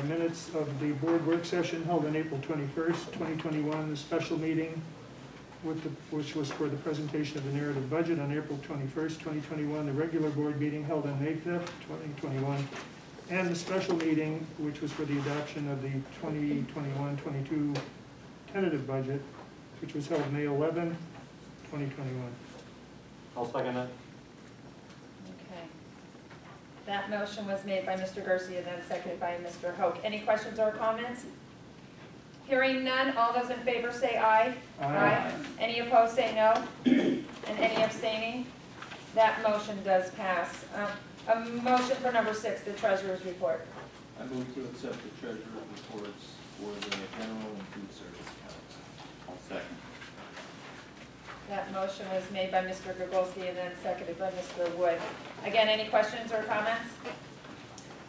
minutes of the board work session held on April 21st, 2021, the special meeting which was for the presentation of the narrative budget on April 21st, 2021, the regular board meeting held on May 5th, 2021, and the special meeting which was for the adoption of the 2021-22 tentative budget, which was held May 11, 2021. I'll second that. Okay. That motion was made by Mr. Garcia, then seconded by Mr. Hoke. Any questions or comments? Hearing none, all those in favor say aye. Aye. Any opposed say no. And any abstaining? That motion does pass. A motion for number 6, the treasurer's report. I move to accept the treasurer's reports for the general and food service accounts. I'll second. That motion was made by Mr. Gregolski and then seconded by Mr. Wood. Again, any questions or comments?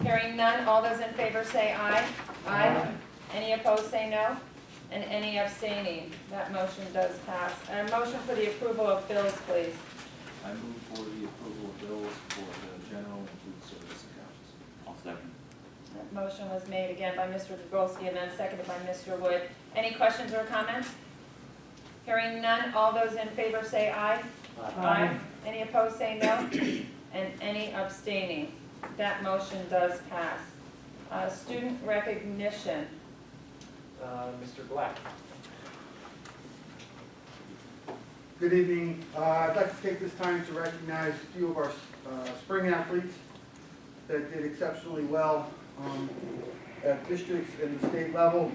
Hearing none, all those in favor say aye. Aye. Any opposed say no. And any abstaining? That motion does pass. A motion for the approval of bills, please. I move for the approval of bills for the general and food service accounts. I'll second. That motion was made again by Mr. Gregolski and then seconded by Mr. Wood. Any questions or comments? Hearing none, all those in favor say aye. Aye. Any opposed say no. And any abstaining? That motion does pass. Student recognition. Mr. Black. Good evening. I'd like to take this time to recognize a few of our spring athletes that did exceptionally well at districts and the state level.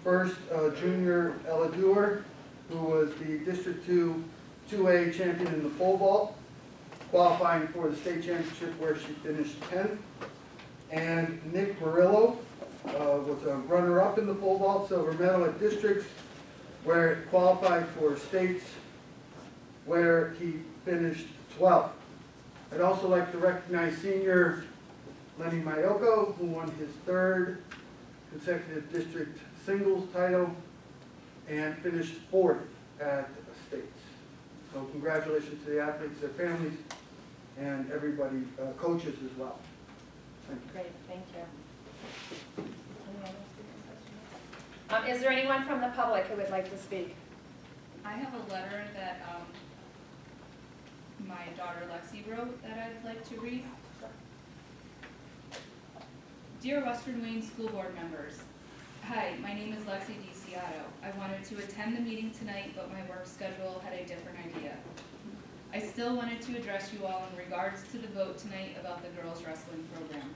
First, junior Ella Dewar, who was the District 2 2A champion in the pole vault, qualifying for the state championship where she finished 10th. And Nick Murillo was a runner-up in the pole vault, silver medal at districts, where it qualified for states where he finished 12th. I'd also like to recognize senior Lenny Mayoko, who won his 3rd consecutive district singles title and finished 4th at states. So congratulations to the athletes, their families, and everybody, coaches as well. Thank you. Great, thank you. Any other student questions? Is there anyone from the public who would like to speak? I have a letter that my daughter Lexi wrote that I'd like to read. Dear Western Wayne School Board members, hi, my name is Lexi DiCiato. I wanted to attend the meeting tonight, but my work schedule had a different idea. I still wanted to address you all in regards to the vote tonight about the girls wrestling program.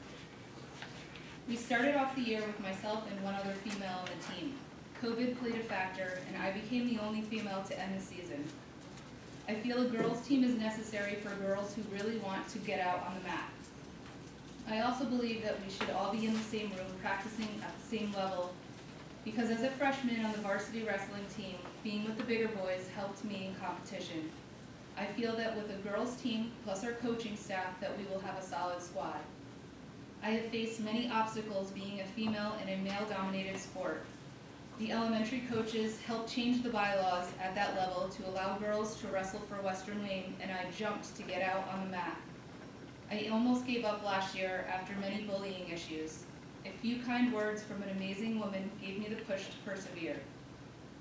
We started off the year with myself and one other female on the team. COVID played a factor, and I became the only female to end the season. I feel a girls' team is necessary for girls who really want to get out on the mat. I also believe that we should all be in the same room practicing at the same level, because as a freshman on the varsity wrestling team, being with the bigger boys helped me in competition. I feel that with a girls' team plus our coaching staff that we will have a solid squad. I have faced many obstacles being a female in a male-dominated sport. The elementary coaches helped change the bylaws at that level to allow girls to wrestle for Western Wayne, and I jumped to get out on the mat. I almost gave up last year after many bullying issues. A few kind words from an amazing woman gave me the push to persevere.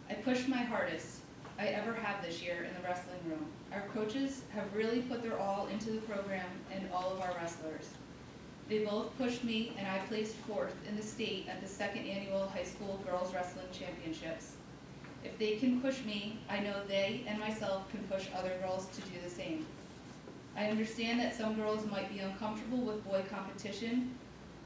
I pushed my hardest I ever have this year in the wrestling room. Our coaches have really put their all into the program and all of our wrestlers. They both pushed me, and I placed 4th in the state at the 2nd annual high school girls wrestling championships. If they can push me, I know they and myself can push other girls to do the same. I understand that some girls might be uncomfortable with boy competition,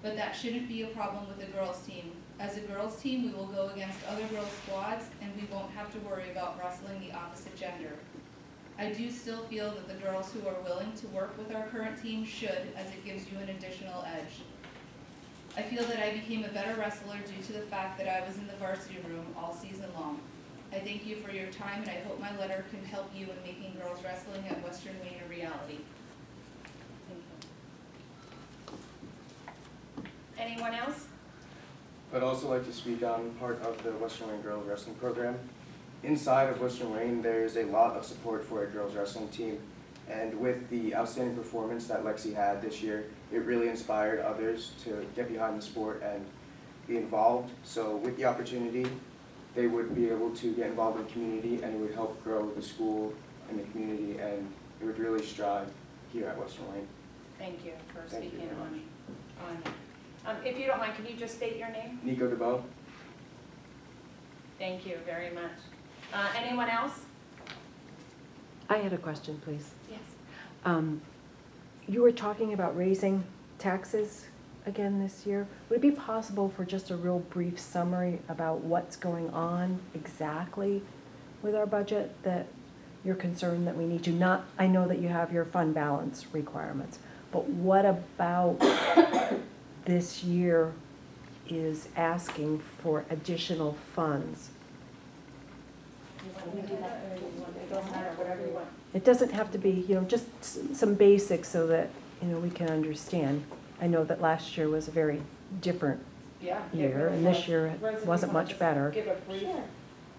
but that shouldn't be a problem with the girls team. As a girls team, we will go against other girls squads, and we won't have to worry about wrestling the opposite gender. I do still feel that the girls who are willing to work with our current team should, as it gives you an additional edge. I feel that I became a better wrestler due to the fact that I was in the varsity room all season long. I thank you for your time, and I hope my letter can help you in making girls wrestling at Western Wayne a reality. Anyone else? I'd also like to speak on part of the Western Wayne Girls Wrestling Program. Inside of Western Wayne, there's a lot of support for a girls wrestling team, and with the outstanding performance that Lexi had this year, it really inspired others to get behind the sport and be involved. So with the opportunity, they would be able to get involved in the community, and it would help grow the school and the community, and it would really strive here at Western Wayne. Thank you for Thank you speaking very on it. If you don't mind, can you just state your name? Nico DeBoe? Thank you very much. Anyone else? I had a question, please. Yes. You were talking about raising taxes again this year. Would it be possible for just a real brief summary about what's going on exactly with our budget that you're concerned that we need to? Not, I know that you have your fund balance requirements, but what about this year is asking for additional funds? You want to do that, or you want, it doesn't matter, whatever you want. It doesn't have to be, just some basics so that, we can understand. I know that last year was a very different Yeah. it year, really and this was. year Rosie, do wasn't you wanna much just better. Give a brief. Sure.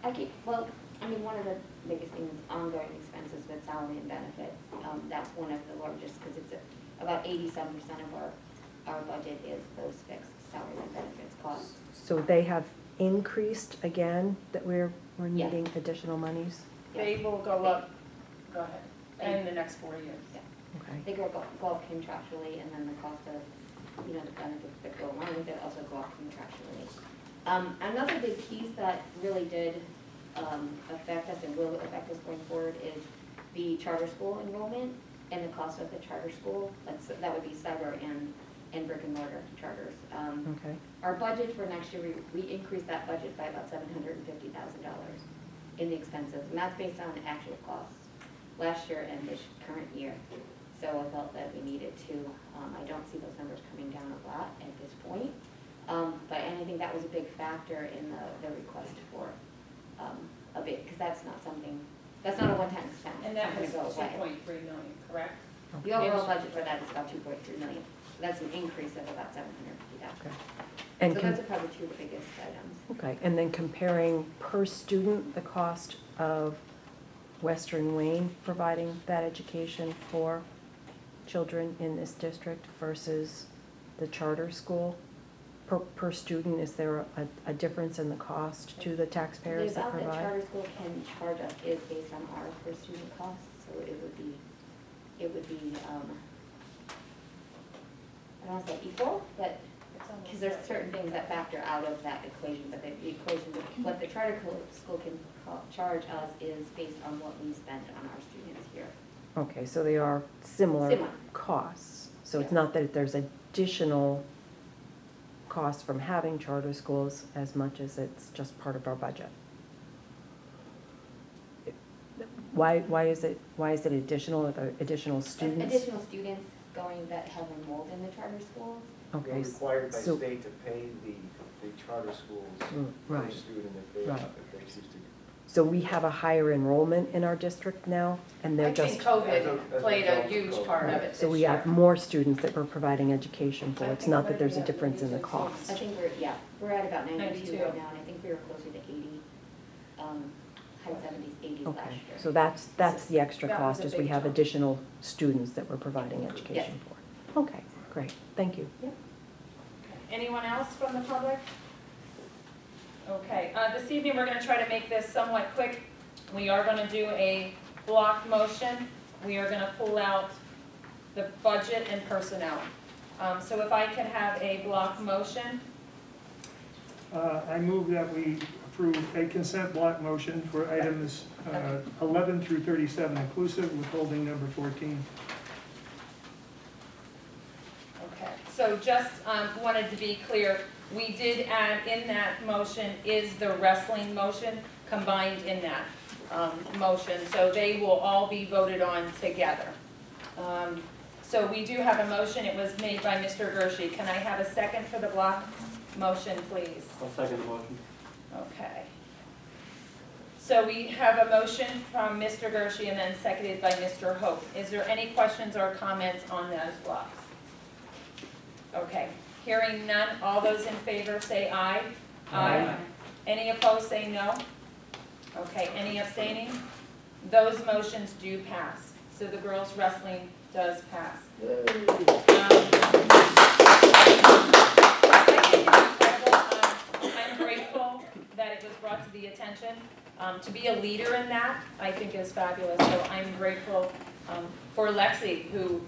One of the biggest things is ongoing expenses with salary and benefits. That's one of the largest, because it's about 87% of our budget is those fixed salary and benefits costs. So they have increased again, that we're Yes. needing additional monies? They will go up, go ahead, in the next 4 years. Okay. They go up contractually, and then the cost of, the benefits that go along with it also go up contractually. Another big piece that really did affect us and will affect us going forward is the charter school enrollment and the cost of the charter school. That would be cyber and brick and mortar charters. Okay. Our budget for next year, we increased that budget by about $750,000 in the expenses, and that's based on actual costs last year and this current year. So I felt that we needed to, I don't see those numbers coming down a lot at this point, and I think that was a big factor in the request for a bit, because that's not a one-time expense. And that was It's not gonna go away. 2.3 million, correct? The overall budget for that is about 2.3 million. So that's an increase of about 750,000. Okay. So And those are probably two of the biggest items. okay, and then comparing per student the cost of Western Wayne providing that education for children in this district versus the charter school? Per student, is there a difference in the cost to the taxpayers The that amount that provide? charter school can charge us is based on our per student costs, so it would be, I don't want to say equal, but, because there's certain things that factor out of that equation, but the equation, what the charter school can charge us is based on what we spend on our students here. Okay, so they are similar Similar. costs. So it's Yeah. not that there's additional costs from having charter schools as much as it's just part of our budget. Why is it additional? Are there additional students? Additional students that have enrolled in the charter schools. Okay, We're required by so- state to pay the charter schools per Right. student if Right. they choose to. So we have a higher enrollment in our district now, and they're I just. think COVID As a played a result of huge COVID. part of it So this we year. have more students that we're providing education for. I It's think not what that there's a did we have? difference in the 92 cost. I think we're at about 92 92. right now, and I think we were closer to 80, high 70s, 80s last Okay, year. so that's the extra That was cost, a is we big have jump. additional students that we're providing education for. Okay, great, thank you. Anyone else from the public? Okay, this evening, we're gonna try to make this somewhat quick. We are gonna do a block motion. We are gonna pull out the budget and personnel. So if I could have a block motion, I move that we approve a consent block motion for items 11 through 37 inclusive, withholding number 14. okay. So just wanted to be clear, we did add in that motion is the wrestling motion combined in that motion. So they will all be voted on together. So we do have a motion. It was made by Mr. Gershi. Can I have a second for the block motion, please? I'll second the motion. Okay. So we have a motion from Mr. Gershi and then seconded by Mr. Hope. Is there any questions or comments on those blocks? Okay, hearing none, all those in favor say aye. Aye. Any opposed say no? Okay, any abstaining? Those motions do pass. So the girls wrestling does pass. I think it's incredible. mentioned. To be a leader in that, I think is fabulous, so I'm grateful for Lexi, who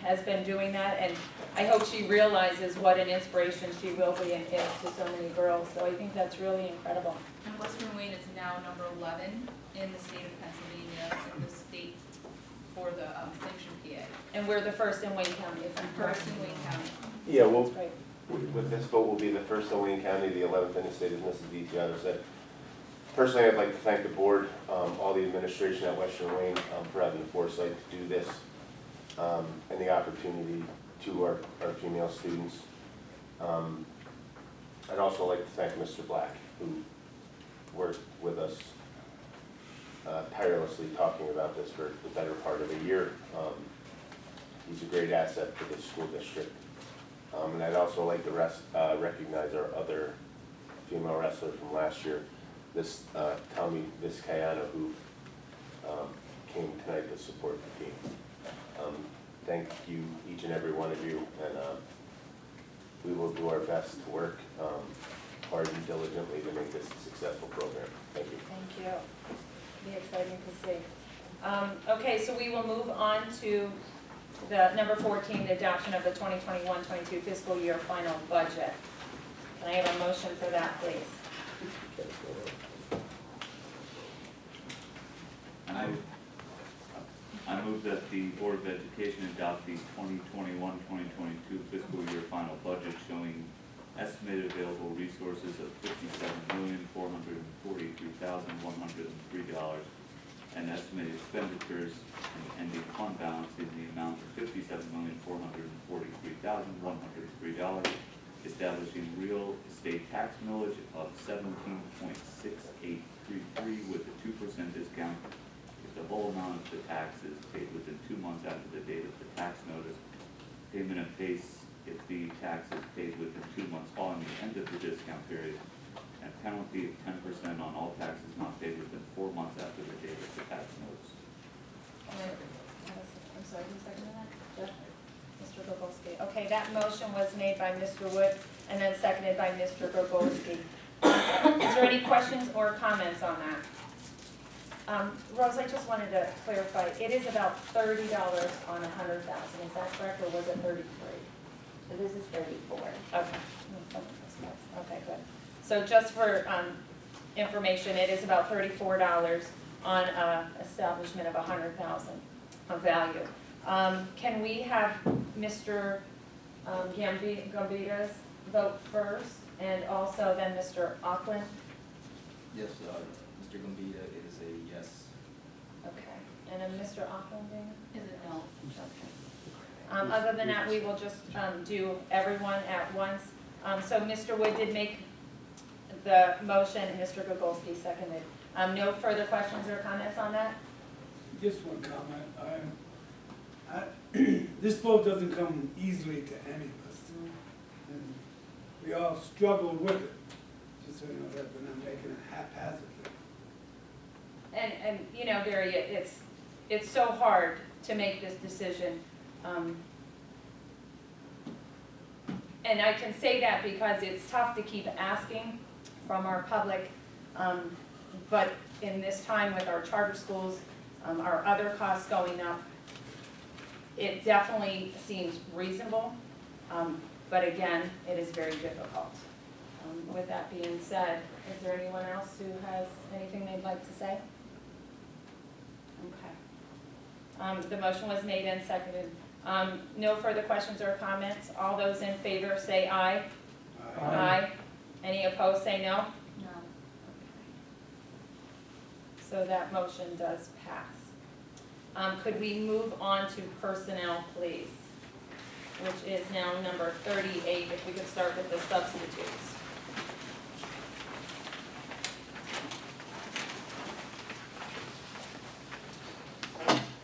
has been doing that, and I hope she realizes what an inspiration she will be and is to so many girls, so I think that's really incredible. And Western Wayne is now number 11 in the state of Pennsylvania, in the state for the sanction PA. And we're the first in Wayne County, if I'm correct. First in Wayne County. Yeah, well, That's great. with this vote, we'll be the first in Wayne County, the 11th in the state, as Mrs. DiCiano said. Personally, I'd like to thank the board, all the administration at Western Wayne for having the foresight to do this, and the opportunity to our female students. I'd also like to thank Mr. Black, who worked with us tirelessly talking about this for the better part of a year. He's a great asset to the school district. And I'd also like to recognize our other female wrestler from last year, this Tommy Vizcayano, who came tonight to support the team. Thank you, each and every one of you, and we will do our best to work hard and diligently to make this a successful program. Thank you. Thank you. Be exciting to see. Okay, so we will move on to the number 14, the adoption of the 2021-22 fiscal year final budget. Can I have a motion for that, please? I move that the Board of Education adopt the 2021-2022 fiscal year final budget showing estimated available resources of $57,443,103 and estimated expenditures and ending fund balance in the amount of $57,443,103, establishing real estate tax millage of 17.6833 with a 2% discount if the whole amount of the tax is paid within 2 months after the date of the tax notice. Payment of pace if the tax is paid within 2 months following the end of the discount period, and penalty of 10% on all taxes not paid within 4 months after the date of the tax notice. I'm sorry, who seconded that? Jeff? Mr. Gregolski. Okay, that motion was made by Mr. Wood and then seconded by Mr. Gregolski. Is there any questions or comments on that? Rose, I just wanted to clarify, it is about $30 on 100,000, is that correct, or was it 33? So this is 34. Okay. Okay, good. So just for information, it is about $34 on establishment of 100,000 of value. Can we have Mr. Gambitas vote first, and also then Mr. Auckland? Yes, Mr. Gambita is a yes. Okay. And then Mr. Auckland, Dana? Is it no? Okay. Other than that, we will just do everyone at once. So Mr. Wood did make the motion, and Mr. Gregolski seconded. No further questions or comments on that? Just one comment. This vote doesn't come easily to any of us. And we all struggle with it, just so you know that we're not making it haphazardly. And you know, Gary, it's so hard to make this decision. And I can say that because it's tough to keep asking from our public, but in this time with our charter schools, our other costs going up, it definitely seems reasonable, but again, it is very difficult. With that being said, is there anyone else who has anything they'd like to say? Okay. The motion was made and seconded. No further questions or comments. All those in favor say aye. Aye. Any opposed say no? No. So that motion does pass. Could we move on to personnel, please? Which is now number 38, if we could start with the substitutes.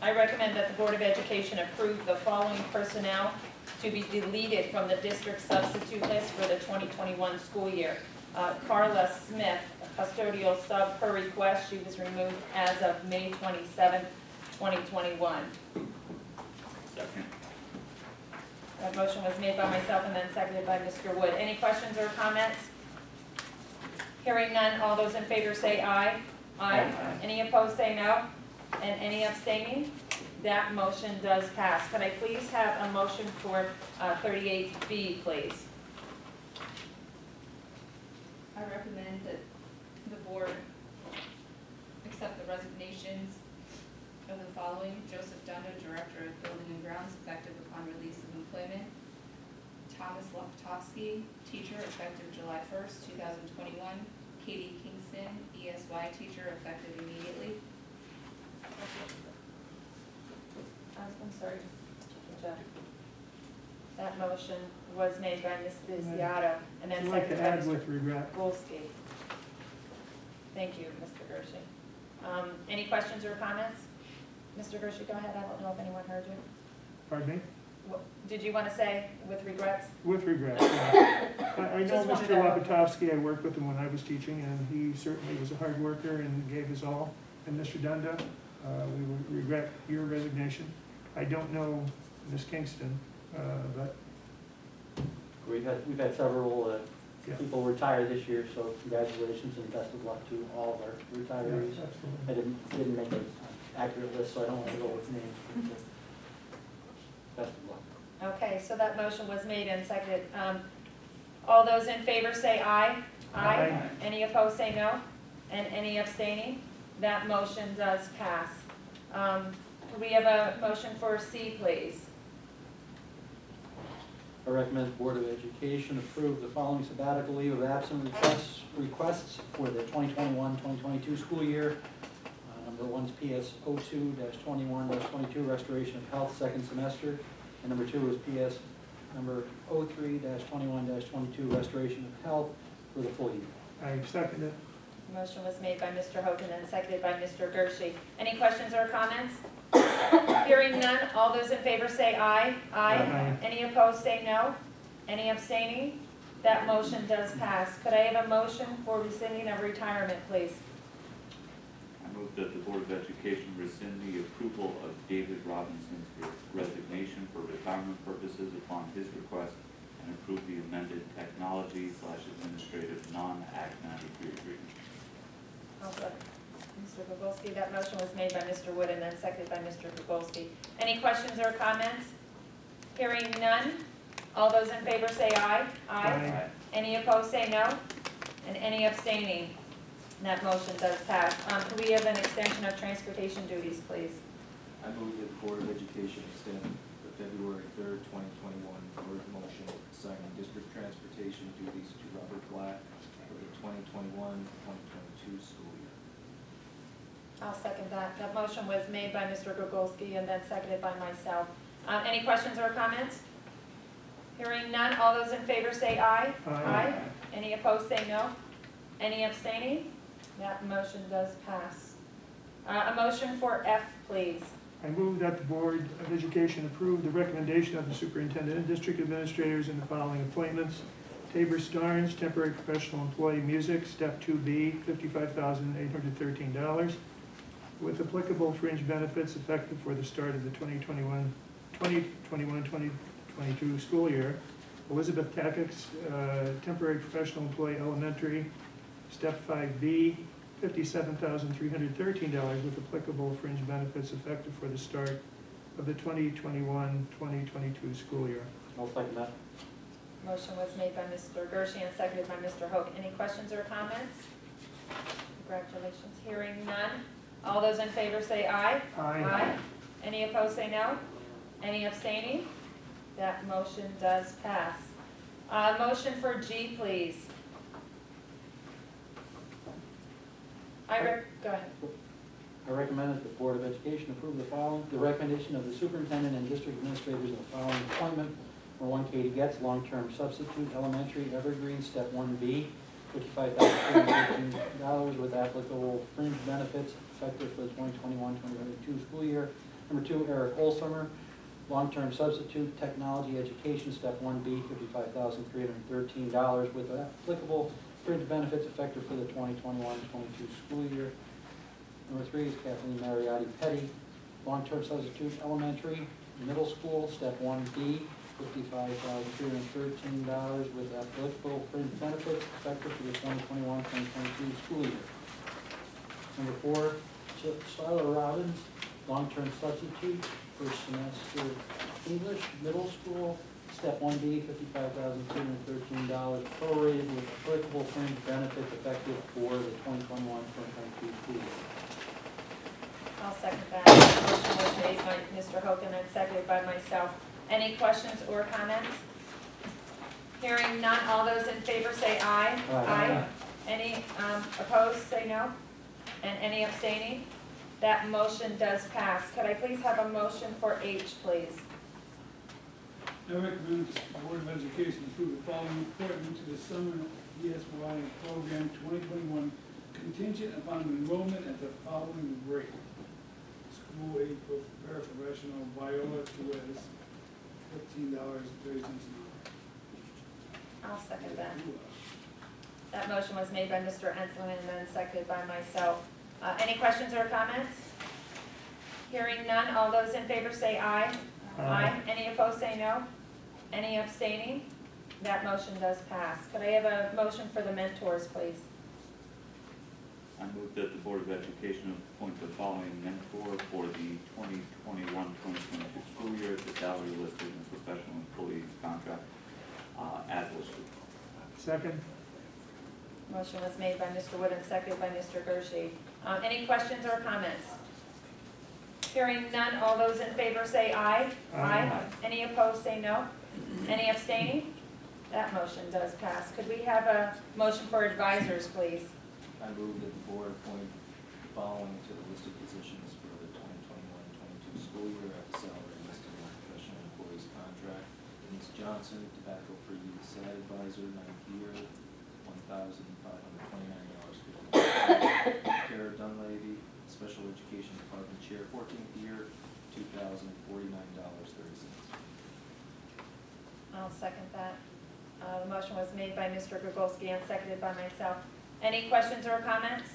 I recommend that the Board of Education approve the following personnel to be deleted from the district substitute list for the 2021 school year. Carla Smith, a custodial sub per request, she was removed as of May 27th, 2021. Second. That motion was made by myself and then seconded by Mr. Wood. Any questions or comments? Hearing none, all those in favor say aye. Aye. Any opposed say no. And any abstaining? That motion does pass. Could I please have a motion for 38B, please? I recommend that the board accept the resignations of the following: Joseph Dunda, Director of Building and Grounds, effective upon release of employment; Thomas Loptowski, teacher, effective July 1st, 2021; Katie Kingston, ESY teacher, effective immediately. I'm sorry, Jeff. That motion was made by Ms. Desiato and then I'd like to seconded add by with regret. Mr. Golsky. Thank you, Mr. Gershi. Any questions or comments? Mr. Gershi, go ahead. I don't know if anyone heard you. Pardon me? Did you want to say with regrets? With regret, yeah. I know Just wanted Mr. to- Lapatowski, I worked with him when I was teaching, and he certainly was a hard worker and gave his all. And Mr. Dunda, we would regret your resignation. I don't know Ms. Kingston, but We've had several Yeah. people retire this year, so congratulations and best of luck to all of our yeah, retirees. absolutely. I didn't make an accurate list, so I don't want to go with names. But, best of luck. Okay, so that motion was made and seconded. All those in favor say aye. Aye. Any opposed say no. And any abstaining? That motion does pass. Could we have a motion for C, please? I recommend the Board of Education approve the following sabbatical leave of absence requests for the 2021-2022 school year. Number one is PS 02-21-22, Restoration of Health, second semester. And number two is PS number 03-21-22, Restoration of Health for the full year. I second it. Motion was made by Mr. Hogan and seconded by Mr. Gershi. Any questions or comments? Hearing none, all those in favor say aye. Aye. Any opposed say no. Any abstaining? That motion does pass. Could I have a motion for rescinding of retirement, please? I move that the Board of Education rescind the approval of David Robinson's resignation for retirement purposes upon his request and approve the amended technology/administrative non-Act 93 agreement. Mr. Gogolski, that motion was made by Mr. Wood and then seconded by Mr. Gogolski. Any questions or comments? Hearing none, all those in favor say aye. Aye. Any opposed say no. And any abstaining? That motion does pass. Could we have an extension of transportation duties, please? I move that the Board of Education extend the February 3rd, 2021 board motion assigning district transportation duties to Robert Black for the 2021-2022 school year. I'll second that. That motion was made by Mr. Gogolski and then seconded by myself. Any questions or comments? Hearing none, all those in favor say aye. Aye. Any opposed say no. Any abstaining? That motion does pass. A motion for F, please. I move that the Board of Education approve the recommendation of the superintendent and district administrators in the following appointments. Tabor Starnes, temporary professional employee music, step 2B, $55,813, with applicable fringe benefits effective for the start of the 2021-2022 school year. Elizabeth Tackix, temporary professional employee elementary, step 5B, $57,313, with applicable fringe benefits effective for the start of the 2021-2022 school year. I'll second that. Motion was made by Mr. Gershi and seconded by Mr. Hook. Any questions or comments? Congratulations. Hearing none. All those in favor say aye. Aye. Any opposed say no. Any abstaining? That motion does pass. Motion for G, please. Go ahead. I recommend that the Board of Education approve the following, the recommendation of the superintendent and district administrators in the following appointment. Number one, Katie Getz, long-term substitute, elementary, Evergreen, step 1B, $55,315 with applicable fringe benefits effective for the 2021-2022 school year. Number two, Eric Olsummer, long-term substitute, technology education, step 1B, $55,313 with applicable fringe benefits effective for the 2021-22 school year. Number three is Kathleen Mariotti Petty, long-term substitute, elementary, middle school, step 1B, $55,313 with applicable fringe benefits effective for the 2021-2022 school year. Number 4, Skylar Robbins, long-term substitute, first semester English, middle school, step 1B, $55,213 prorated with applicable fringe benefits effective for the 2021-2022 school year. I'll second that. Motion was made by Mr. Hogan and seconded by myself. Any questions or comments? Hearing none, all those in favor say aye. Aye. Any opposed, say no. And any abstaining? That motion does pass. Could I please have a motion for H, please? I recommend the Board of Education approve the following appointment to the summer ESY program 2021 contingent upon enrollment at the following rate. School aid paraprofessional Viola Perez, $15.30 an I'll second hour. that. That motion was made by Mr. Ensland and then seconded by myself. Any questions or comments? Hearing none, all those in favor say aye. Aye. Any opposed say no. Any abstaining? That motion does pass. Could I have a motion for the mentors, please? I move that the Board of Education appoint the following mentor for the 2021-2022 school year at the salary listed in the professional employees contract as listed. Second? Motion was made by Mr. Wood and seconded by Mr. Gershi. Any questions or comments? Hearing none, all those in favor say aye. Aye. Any opposed say no. Any abstaining? That motion does pass. Could we have a motion for advisors, please? I move that the board appoint the following to the listed positions for the 2021-22 school year at the salary listed in the professional employees contract. Denise Johnson, tobacco-free SAD advisor, 9th year, $1,529.50. Kara Dunleavy, special education department chair, 14th year, $2,049.30. I'll second that. The motion was made by Mr. Gregolski and seconded by myself. Any questions or comments?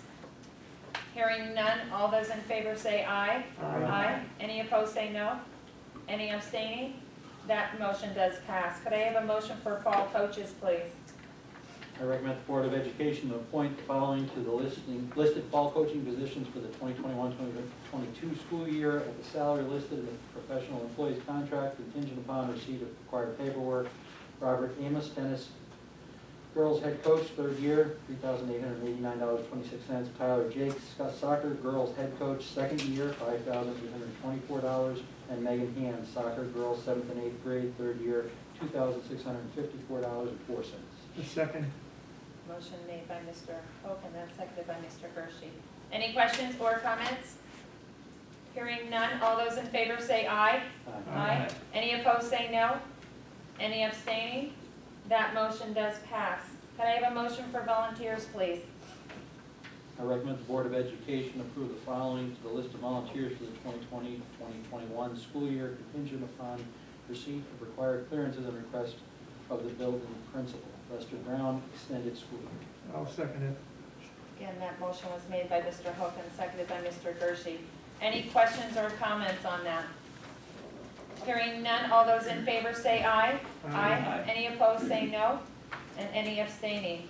Hearing none, all those in favor say aye. Aye. Any opposed say no. Any abstaining? That motion does pass. Could I have a motion for fall coaches, please? I recommend the Board of Education to appoint the following to the listed fall coaching positions for the 2021-2022 school year at the salary listed in the professional employees contract contingent upon receipt of required paperwork. Robert Amos, tennis girls head coach, 3rd year, $3,889.26. Tyler Jakes, soccer girls head coach, 2nd year, $5,824. And Megan Hand, soccer girls 7th and 8th grade, 3rd year, $2,654.04. A second? Motion made by Mr. Hope and then seconded by Mr. Hershey. Any questions or comments? Hearing none, all those in favor say aye. Aye. Any opposed say no. Any abstaining? That motion does pass. Can I have a motion for volunteers, please? I recommend the Board of Education approve the following to the list of volunteers for the 2020-2021 school year contingent upon receipt of required clearances and request of the building principal. Lester Brown, extended school year. I'll second it. Again, that motion was made by Mr. Hook and seconded by Mr. Gershi. Any questions or comments on that? Hearing none, all those in favor say aye. Aye. Any opposed say no. And any abstaining?